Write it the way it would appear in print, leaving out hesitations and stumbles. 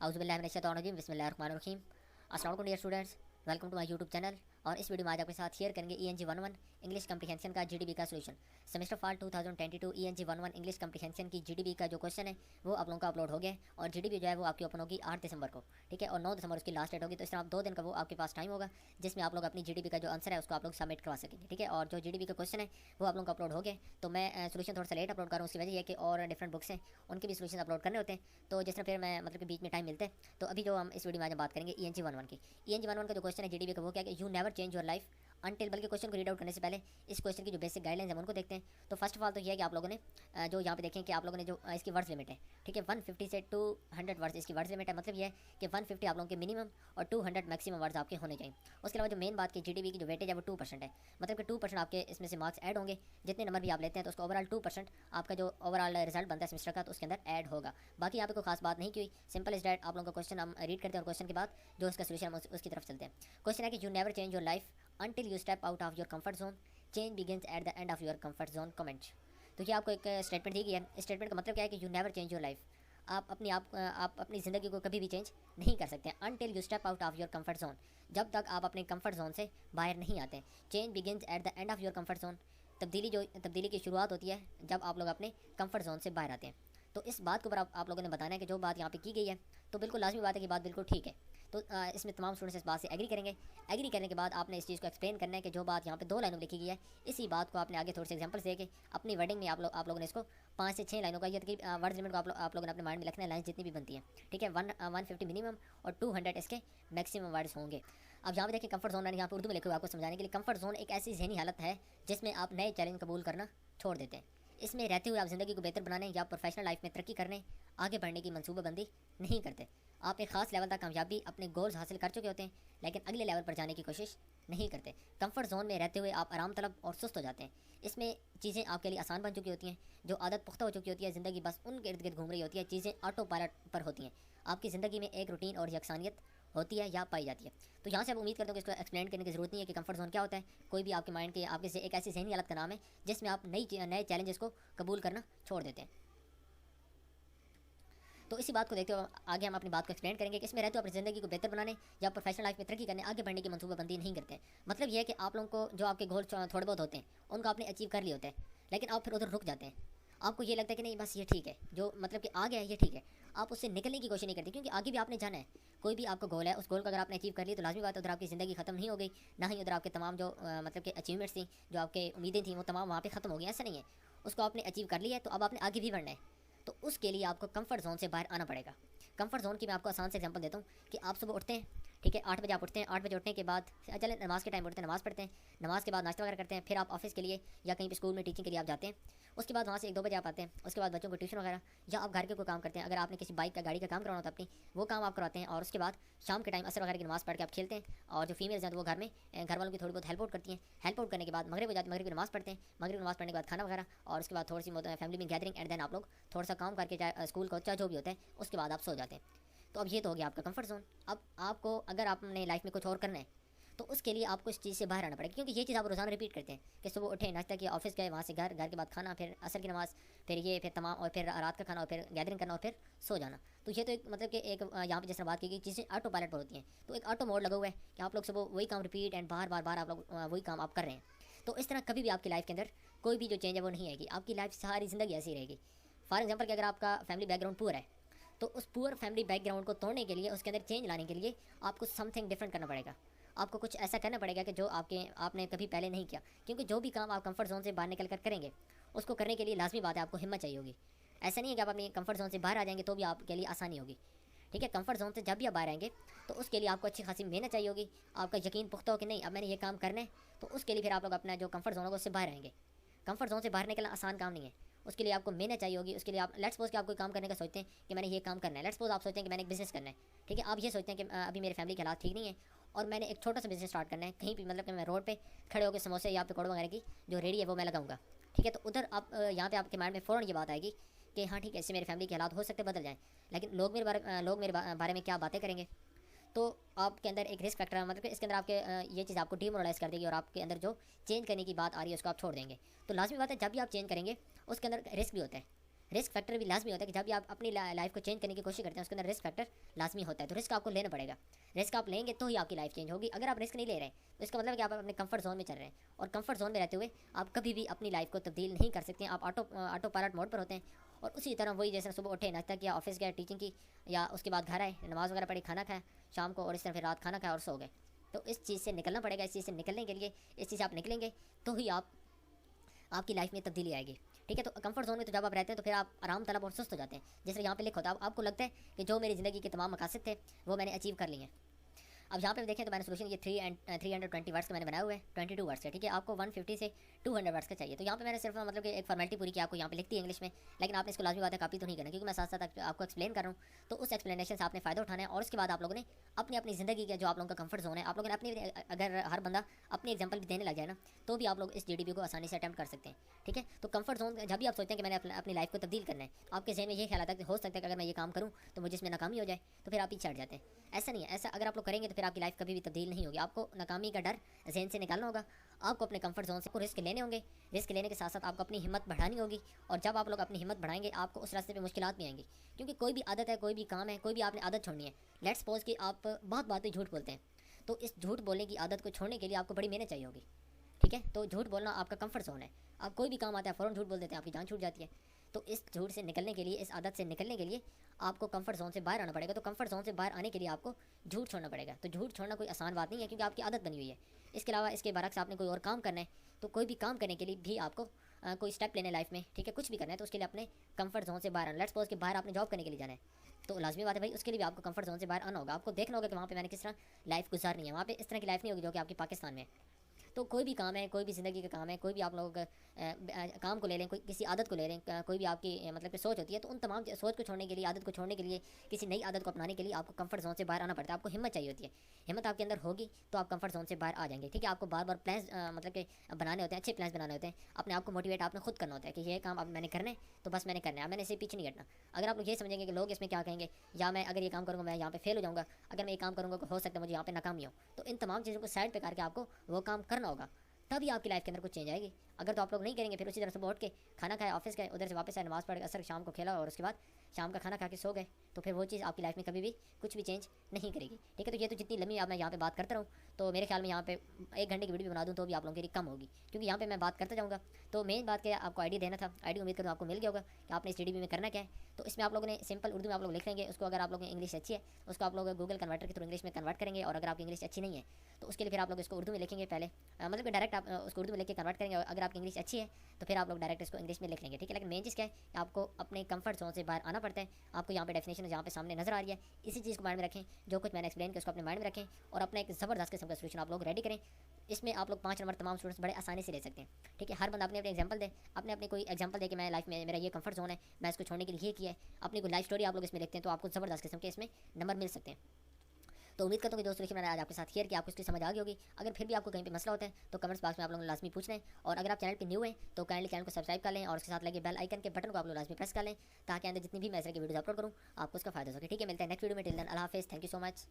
औज़ुबिल्लाहि मिनश्शैतानिर्रजीम बिस्मिल्लाहिर्रहमानिर्रहीम। अस्सलाम वालेकुम dear students, welcome to my YouTube channel. और इस वीडियो में आज आपके साथ शेयर करेंगे ENG 11 इंग्लिश कम्प्रीहेंशन का GDB का solution. Semester fall 2022 ENG 11 English comprehension की GDB का जो क्वेश्चन है वो आप लोगों का अपलोड हो गया है। और GDB जो है वो आपकी ओपन होगी 8 दिसंबर को, ठीक है। और 9 दिसंबर उसकी लास्ट डेट होगी। तो इस तरह आप 2 दिन का वो आपके पास टाइम होगा जिसमें आप लोग अपनी GDB का जो आंसर है उसको आप लोग सबमिट करवा सकेंगे, ठीक है। और जो GDB का क्वेश्चन है वो आप लोगों का अपलोड हो गया। तो मैं सोल्यूशन थोड़ा सा लेट अपलोड कर रहा हूँ। उसकी वजह ये है कि और डिफरेंट बुक्स हैं उनके भी सोल्यूशन अपलोड करने होते हैं। तो जिस तरह फिर मैं मतलब कि बीच में टाइम मिलता है। तो अभी जो हम इस वीडियो में आज बात करेंगे ENG 11 की। ENG 11 का जो क्वेश्चन है GDB का वो क्या है कि you never change your life until, बल्कि क्वेश्चन को रीड आउट करने से पहले इस क्वेश्चन की जो बेसिक गाइडलाइंस है उनको देखते हैं। तो फर्स्ट ऑफ ऑल तो ये है कि आप लोगों ने जो यहाँ पे देखें कि आप लोगों ने जो इसकी वर्ड्स लिमिट है, ठीक है, 150 से 200 वर्ड्स इसकी वर्ड्स लिमिट है। मतलब ये है कि 150 आप लोगों के मिनिमम और 200 मैक्सिमम वर्ड्स आपके होने चाहिए। उसके अलावा जो मेन बात की GDB की जो वेटेज है वो 2% है। मतलब कि 2% आपके इसमें से मार्क्स ऐड होंगे। जितने नंबर भी आप लेते हैं तो उसका ओवरऑल 2% आपका जो ओवरऑल रिजल्ट बनता है सेमेस्टर का तो उसके अंदर ऐड होगा। बाकी यहाँ पे कोई खास बात नहीं की हुई, सिंपल इज डैट। आप लोगों का क्वेश्चन हम रीड करते हैं और क्वेश्चन के बाद जो उसका सोल्यूशन हम उसकी तरफ चलते हैं। क्वेश्चन है कि you never change your life until you step out of your comfort zone, change begins at the end of your comfort zone comment। तो ये आपको एक स्टेटमेंट दी गई है। इस स्टेटमेंट का मतलब क्या है कि you never change your life, आप अपनी ज़िंदगी को कभी भी चेंज नहीं कर सकते until you step out of your comfort zone, जब तक आप अपने कंफर्ट जोन से बाहर नहीं आते। Change begins at the end of your comfort zone, तब्दीली की शुरुआत होती है जब आप लोग अपने कंफर्ट जोन से बाहर आते हैं। तो इस बात के ऊपर आप लोगों ने बताना है कि जो बात यहाँ पे की गई है तो बिल्कुल लाजमी बात है कि बात बिल्कुल ठीक है। तो इसमें तमाम स्टूडेंट्स इस बात से एग्री करेंगे। एग्री करने के बाद आपने इस चीज़ को एक्सप्लेन करना है कि जो बात यहाँ पे 2 लाइनों में लिखी गई है इसी बात को आपने आगे थोड़े से एग्जांपल्स देके अपनी वर्डिंग में आप लोगों ने इसको 5 से 6 लाइनों का ये वर्ड लिमिट को आप लोगों ने अपने माइंड में लिखना है, लाइन जितनी भी बनती है, ठीक है। 150 मिनिमम और 200 इसके मैक्सिमम वर्ड्स होंगे। अब यहाँ पे देखिए कंफर्ट जोन यहाँ पर उर्दू में लिखे हुए आपको समझाने के लिए। कंफर्ट जोन एक ऐसी जहनी हालत है जिसमें आप नए चैलेंज कबूल करना छोड़ देते हैं। इसमें रहते हुए आप ज़िंदगी को बेहतर बनाने या प्रोफेशनल लाइफ में तरक्की करने आगे बढ़ने की मनसूबाबंदी नहीं करते। आप एक खास लेवल तक कामयाबी अपने गोल्स हासिल कर चुके होते हैं लेकिन अगले लेवल पर जाने की कोशिश नहीं करते। कंफर्ट जोन में रहते हुए आप आराम तलब और सुस्त हो जाते हैं। इसमें चीज़ें आपके लिए आसान बन चुकी होती हैं, जो आदत पुख्ता हो चुकी होती है, ज़िंदगी बस उनके इर्द गिर्द घूम रही होती है, चीज़ें ऑटो पायलट पर होती हैं। आपकी ज़िंदगी में एक रूटीन और यकसानियत होती है या पाई जाती है। तो यहाँ से आप उम्मीद करते हो कि इसको एक्सप्लेन करने की ज़रूरत नहीं है कि कंफर्ट जोन क्या होता है। कोई भी आपके माइंड के आपके से एक ऐसी जहनी हालत का नाम है जिसमें आप नए चैलेंजेस को कबूल करना छोड़ देते हैं। तो इसी बात को देखते हुए आगे हम अपनी बात को एक्सप्लेन करेंगे कि इसमें रहते हुए अपनी ज़िंदगी को बेहतर बनाने या प्रोफेशनल लाइफ में तरक्की करने आगे बढ़ने की मनसूबाबंदी नहीं करते। मतलब यह है कि आप लोगों को जो आपके गोल थोड़े बहुत होते हैं उनको आपने अचीव कर लिए होते हैं लेकिन आप फिर उधर रुक जाते हैं। आपको ये लगता है कि नहीं बस ये ठीक है, जो मतलब कि आ गया है ये ठीक है। आप उससे निकलने की कोशिश नहीं करते क्योंकि आगे भी आपने जाना है। कोई भी आपका गोल है, उस गोल को अगर आपने अचीव कर लिया तो लाजमी बात है उधर आपकी ज़िंदगी खत्म नहीं हो गई, ना ही उधर आपके तमाम जो मतलब कि अचीवमेंट्स थी, जो आपके उम्मीदें थी वो तमाम वहाँ पे ख़त्म हो गई। ऐसा नहीं है, उसको आपने अचीव कर लिया है तो अब आपने आगे भी बढ़ना है। तो उसके लिए आपको कंफर्ट जोन से बाहर आना पड़ेगा। कंफर्ट जोन की मैं आपको आसान से एग्जांपल देता हूँ कि आप सुबह उठते हैं, ठीक है, 8 बजे आप उठते हैं। 8 बजे उठने के बाद चले नमाज़ के टाइम उठते हैं, नमाज़ पढ़ते हैं, नमाज़ के बाद नाश्ता वगैरह करते हैं, फिर आप ऑफिस के लिए या कहीं भी स्कूल में टीचिंग के लिए आप जाते हैं। उसके बाद वहाँ से 1-2 बजे आप आते हैं। उसके बाद बच्चों को ट्यूशन वगैरह या आप घर के कोई काम करते हैं। अगर आपने किसी बाइक का गाड़ी का काम करवाना होता है अपनी, वो काम आप करवाते हैं। और उसके बाद शाम के टाइम असर वगैरह की नमाज़ पढ़ के आप खेलते हैं। और जो फीमेल्स हैं तो वो घर में घर वालों की थोड़ी बहुत हेल्प आउट करती हैं। हेल्प आउट करने के बाद मगरिब हो जाती है, मगरिब की नमाज़ पढ़ते हैं। मगरिब नमाज़ पढ़ने के बाद खाना वगैरह और उसके बाद थोड़ी सी फैमिली में गैदरिंग एंड देन आप लोग थोड़ा सा काम करके चाहे स्कूल का चाहे जो भी होता है उसके बाद आप सो जाते हैं। तो अब ये तो हो गया आपका कंफर्ट जोन। अब आपको अगर आपने लाइफ में कुछ और करना है तो उसके लिए आपको इस चीज़ से बाहर आना पड़ेगा क्योंकि ये चीज़ आप रोज़ाना रिपीट करते हैं कि सुबह उठे, नाश्ता किया, ऑफिस गए, वहाँ से घर, घर के बाद खाना, फिर असर की नमाज़, फिर ये, फिर तमाम, और फिर रात का खाना, और फिर गैदरिंग करना, और फिर सो जाना। तो ये तो एक मतलब कि एक यहाँ पे जिस तरह बात की गई चीज़ें ऑटो पायलट पर होती हैं। तो एक ऑटो मोड लगा हुआ है कि आप लोग सुबह वही काम रिपीट एंड बार आप लोग वही काम आप कर रहे हैं। तो इस तरह कभी भी आपकी लाइफ के अंदर कोई भी जो चेंज है वो नहीं आएगी। आपकी लाइफ सारी ज़िंदगी ऐसी रहेगी। फॉर एग्जाम्पल कि अगर आपका फैमिली बैकग्राउंड पुअर है तो उस पुअर फैमिली बैकग्राउंड को तोड़ने के लिए, उसके अंदर चेंज लाने के लिए आपको समथिंग डिफरेंट करना पड़ेगा। आपको कुछ ऐसा करना पड़ेगा कि जो आपने कभी पहले नहीं किया। क्योंकि जो भी काम आप कंफर्ट जोन से बाहर निकल कर करेंगे उसको करने के लिए लाजमी बात है आपको हिम्मत चाहिए होगी। ऐसा नहीं है कि आप अपनी कंफर्ट जोन से बाहर आ जाएंगे तो भी आपके लिए आसानी होगी, ठीक है। कंफर्ट जोन से जब भी आप बाहर आएंगे तो उसके लिए आपको अच्छी खासी मेहनत चाहिए होगी। आपका यकीन पुख्ता हो कि नहीं अब मैंने ये काम करना है, तो उसके लिए फिर आप लोग अपना जो कंफर्ट जोन होगा उससे बाहर आएंगे। कंफर्ट जोन से बाहर निकलना आसान काम नहीं है, उसके लिए आपको मेहनत चाहिए होगी। उसके लिए आप लेट्स सपोज कि आप कोई काम करने का सोचते हैं कि मैंने ये काम करना है। लेट्स सपोज आप सोचते हैं कि मैंने एक बिज़नेस करना है, ठीक है। आप ये सोचते हैं कि अभी मेरे फैमिली के हालात ठीक नहीं है और मैंने एक छोटा सा बिज़नेस स्टार्ट करना है कहीं भी, मतलब कि मैं रोड पे खड़े होकर समोसे या पकौड़े वगैरह की जो रेडी है वो मैं लगाऊंगा, ठीक है। तो उधर आप यहाँ पे आपके माइंड में फ़ौरन ये बात आएगी कि हाँ ठीक है, इससे मेरे फैमिली के हालात हो सकते बदल जाएँ, लेकिन लोग मेरे बारे में क्या बातें करेंगे। तो आपके अंदर एक रिस्क फैक्टर, मतलब कि इसके अंदर आपके ये चीज़ आपको डीमोरलाइज कर देगी और आपके अंदर जो चेंज करने की बात आ रही है उसको आप छोड़ देंगे। तो लाजमी बात है जब भी आप चेंज करेंगे उसके अंदर रिस्क भी होता है। रिस्क फैक्टर भी लाजमी होता है कि जब भी आप अपनी लाइफ को चेंज करने की कोशिश करते हैं उसके अंदर रिस्क फैक्टर लाजमी होता है। तो रिस्क आपको लेना पड़ेगा, रिस्क आप लेंगे तो ही आपकी लाइफ चेंज होगी। अगर आप रिस्क नहीं ले रहे तो इसका मतलब है कि आप अपने कंफर्ट जोन में चल रहे हैं, और कंफर्ट जोन में रहते हुए आप कभी भी अपनी लाइफ को तब्दील नहीं कर सकते हैं। आप ऑटो पायलट मोड पर होते हैं, और उसी तरह वही जैसे सुबह उठे, नाश्ता किया, ऑफिस गए, टीचिंग की, या उसके बाद घर आए, नमाज़ वगैरह पढ़ी, खाना खाया शाम को, और इस तरह फिर रात खाना खाया और सो गए। तो इस चीज़ से निकलना पड़ेगा। इस चीज़ से निकलने के लिए, इस चीज़ से आप निकलेंगे तो ही आपकी लाइफ में तब्दीली आएगी। ठीक है, तो कंफर्ट जोन में तो जब आप रहते हैं तो फिर आप आराम तलब और सुस्त हो जाते हैं। जैसे यहाँ पे लिखा होता है, आपको लगता है कि जो मेरी ज़िंदगी के तमाम मकासद थे वो मैंने अचीव कर लिए हैं। अब यहाँ पे देखें तो मैंने सोल्यूशन ये 320 वर्ड्स का मैंने बनाया हुआ है, 22 वर्ड्स का। ठीक है, आपको 150 से 200 वर्ड्स का चाहिए। तो यहाँ पे मैंने सिर्फ मतलब कि एक फॉर्मेलिटी पूरी की, आपको यहाँ पे लिखती है इंग्लिश में, लेकिन आपने इसको लाजमी बात है कॉपी तो नहीं करना, क्योंकि मैं साथ साथ आपको एक्सप्लेन कर रहा हूँ। तो उस एक्सप्लेनेशन से आपने फ़ायदा उठाना है, और उसके बाद आप लोगों ने अपनी अपनी ज़िंदगी का जो आप लोगों का कंफर्ट जोन है, आप लोगों ने अपनी, अगर हर बंदा अपनी एग्जाम्पल भी देने लग जाए ना, तो भी आप लोग इस GDP को आसानी से अटैम्प्ट कर सकते हैं। ठीक है, तो कंफर्ट जोन जब भी आप सोचते हैं कि मैंने अपनी लाइफ को तब्दील करना है, आपके जहन में ये ख्याल आता है कि हो सकता है कि अगर मैं ये काम करूँ तो मुझे इसमें नाकामी हो जाए, तो फिर आप पीछे हट जाते हैं। ऐसा नहीं है, ऐसा अगर आप लोग करेंगे तो फिर आपकी लाइफ कभी भी तब्दील नहीं होगी। आपको नाकामी का डर जहन से निकालना होगा, आपको अपने कंफर्ट जोन से रिस्क लेने होंगे, रिस्क लेने के साथ साथ आपको अपनी हिम्मत बढ़ानी होगी, और जब आप लोग अपनी हिम्मत बढ़ाएंगे आपको उस रास्ते पे मुश्किलात भी आएंगी, क्योंकि कोई भी आदत है, कोई भी काम है, कोई भी आपने आदत छोड़नी है। लेट्स सपोज कि आप बहुत बातें झूठ बोलते हैं, तो इस झूठ बोलने की आदत को छोड़ने के लिए आपको बड़ी मेहनत चाहिए होगी। ठीक है, तो झूठ बोलना आपका कंफर्ट जोन है। आप कोई भी काम आता है फ़ौरन झूठ बोल देते हैं, आपकी जान छूट जाती है। तो इस झूठ से निकलने के लिए, इस आदत से निकलने के लिए आपको कंफर्ट जोन से बाहर आना पड़ेगा। तो कंफर्ट जोन से बाहर आने के लिए आपको झूठ छोड़ना पड़ेगा। तो झूठ छोड़ना कोई आसान बात नहीं है, क्योंकि आपकी आदत बनी हुई है। इसके अलावा इसके बरक्स आपने कोई और काम करना है, तो कोई भी काम करने के लिए भी आपको कोई स्टेप लेने लाइफ में, ठीक है, कुछ भी करना है, तो उसके लिए अपने कंफर्ट जोन से बाहर आना। लेट्स सपोज कि बाहर आपने जॉब करने के लिए जाना है, तो लाजमी बात है भाई, उसके लिए भी आपको कंफर्ट जोन से बाहर आना होगा। आपको देखना होगा कि वहाँ पे मैंने किस तरह लाइफ गुजारनी है। वहाँ पे इस तरह की लाइफ नहीं होगी जो कि आपकी पाकिस्तान में है। तो कोई भी काम है, कोई भी ज़िंदगी का काम है, कोई भी आप लोग काम को ले लें, कोई किसी आदत को ले लें, कोई भी आपकी मतलब कि सोच होती है, तो उन तमाम सोच को छोड़ने के लिए, आदत को छोड़ने के लिए, किसी नई आदत को अपनाने के लिए आपको कंफर्ट जोन से बाहर आना पड़ता है। आपको हिम्मत चाहिए होती है। हिम्मत आपके अंदर होगी तो आप कंफर्ट जोन से बाहर आ जाएंगे। ठीक है, आपको बार बार प्लान्स मतलब कि बनाने होते हैं, अच्छे प्लान्स बनाने होते हैं। अपने आप को मोटिवेट आपने खुद करना होता है कि ये काम अब मैंने करना है, तो बस मैंने करना है, मैंने इसे पीछे नहीं हटना। अगर आप लोग ये समझेंगे कि लोग इसमें क्या कहेंगे, या मैं अगर ये काम करूँगा मैं यहाँ पे फेल हो जाऊँगा, अगर मैं ये काम करूँगा तो हो सकता है मुझे यहाँ पे नाकामी हो, तो इन तमाम चीज़ों को साइड पे करके आपको वो काम करना होगा, तभी आपकी लाइफ के अंदर कुछ चेंज आएगी। अगर तो आप लोग नहीं करेंगे, फिर उसी तरह से उठ के खाना खाया, ऑफिस गए, उधर से वापस आए, नमाज़ पढ़ के असर शाम को खेला, और उसके बाद शाम का खाना खा के सो गए, तो फिर वो चीज़ आपकी लाइफ में कभी भी कुछ भी चेंज नहीं करेगी। ठीक है, तो ये तो जितनी लंबी अब मैं यहाँ पे बात करता रहूँ, तो मेरे ख्याल में यहाँ पे 1 घंटे की वीडियो बना दूँ तो भी आप लोगों के लिए कम होगी, क्योंकि यहाँ पे मैं बात करता जाऊँगा। तो मेन बात क्या है, आपको आईडी देना था। आईडी उम्मीद करूँ आपको मिल गया होगा कि आपने इस GDP में करना क्या है। तो इसमें आप लोगों ने सिंपल उर्दू में आप लोग लिख लेंगे उसको। अगर आप लोगों की इंग्लिश अच्छी है, उसको आप लोग गूगल कन्वर्टर के थ्रू इंग्लिश में कन्वर्ट करेंगे, और अगर आपकी इंग्लिश अच्छी नहीं है तो उसके लिए फिर आप लोग इसको उर्दू में लिखेंगे पहले, मतलब कि डायरेक्ट आप उसको उर्दू में लिख के कन्वर्ट करेंगे। और अगर आपकी इंग्लिश अच्छी है तो फिर आप लोग डायरेक्ट इसको इंग्लिश में लिख लेंगे। ठीक है, लेकिन मेन चीज़ क्या है, आपको अपने कंफर्ट जोन से बाहर आना पड़ता है। आपको यहाँ पे डेफिनेशन यहाँ पे सामने नजर आ रही है, इसी चीज़ को माइंड में रखें। जो कुछ मैंने एक्सप्लेन किया उसको अपने माइंड में रखें, और अपना एक ज़बरदस्त किस्म का सोल्यूशन आप लोग रेडी करें। इसमें आप लोग 5 नंबर तमाम स्टूडेंट्स बड़े आसानी से ले सकते हैं। ठीक है, हर बंदा अपने अपने एग्जांपल दे, अपने अपने कोई एग्जांपल दे कि मैं लाइफ में मेरा ये कंफर्ट जोन है, मैं इसको छोड़ने के लिए ये किया है। अपनी कोई लाइफ स्टोरी आप लोग इसमें लिखते हैं तो आपको ज़बरदस्त किस्म के इसमें नंबर मिल सकते हैं। तो उम्मीद करता हूँ कि दोस्तों देखिए मैंने आज आपके साथ शेयर किया, आपको इसकी समझ आ गई होगी। अगर फिर भी आपको कहीं पे मसला होता है तो कमेंट्स बॉक्स में आप लोग लाजमी पूछ लें, और अगर आप चैनल पे न्यू हैं तो काइंडली चैनल को सब्सक्राइब कर लें, और उसके साथ लगे बेल आइकन के बटन को आप लोग लाजमी प्रेस कर लें, ताकि अंदर जितनी भी मैं इस तरह की वीडियो अपलोड करूँ आपको उसका फायदा हो सके। ठीक है, मिलते हैं नेक्स्ट वीडियो में। टिल देन अल्लाह हाफिज़, थैंक यू सो मच।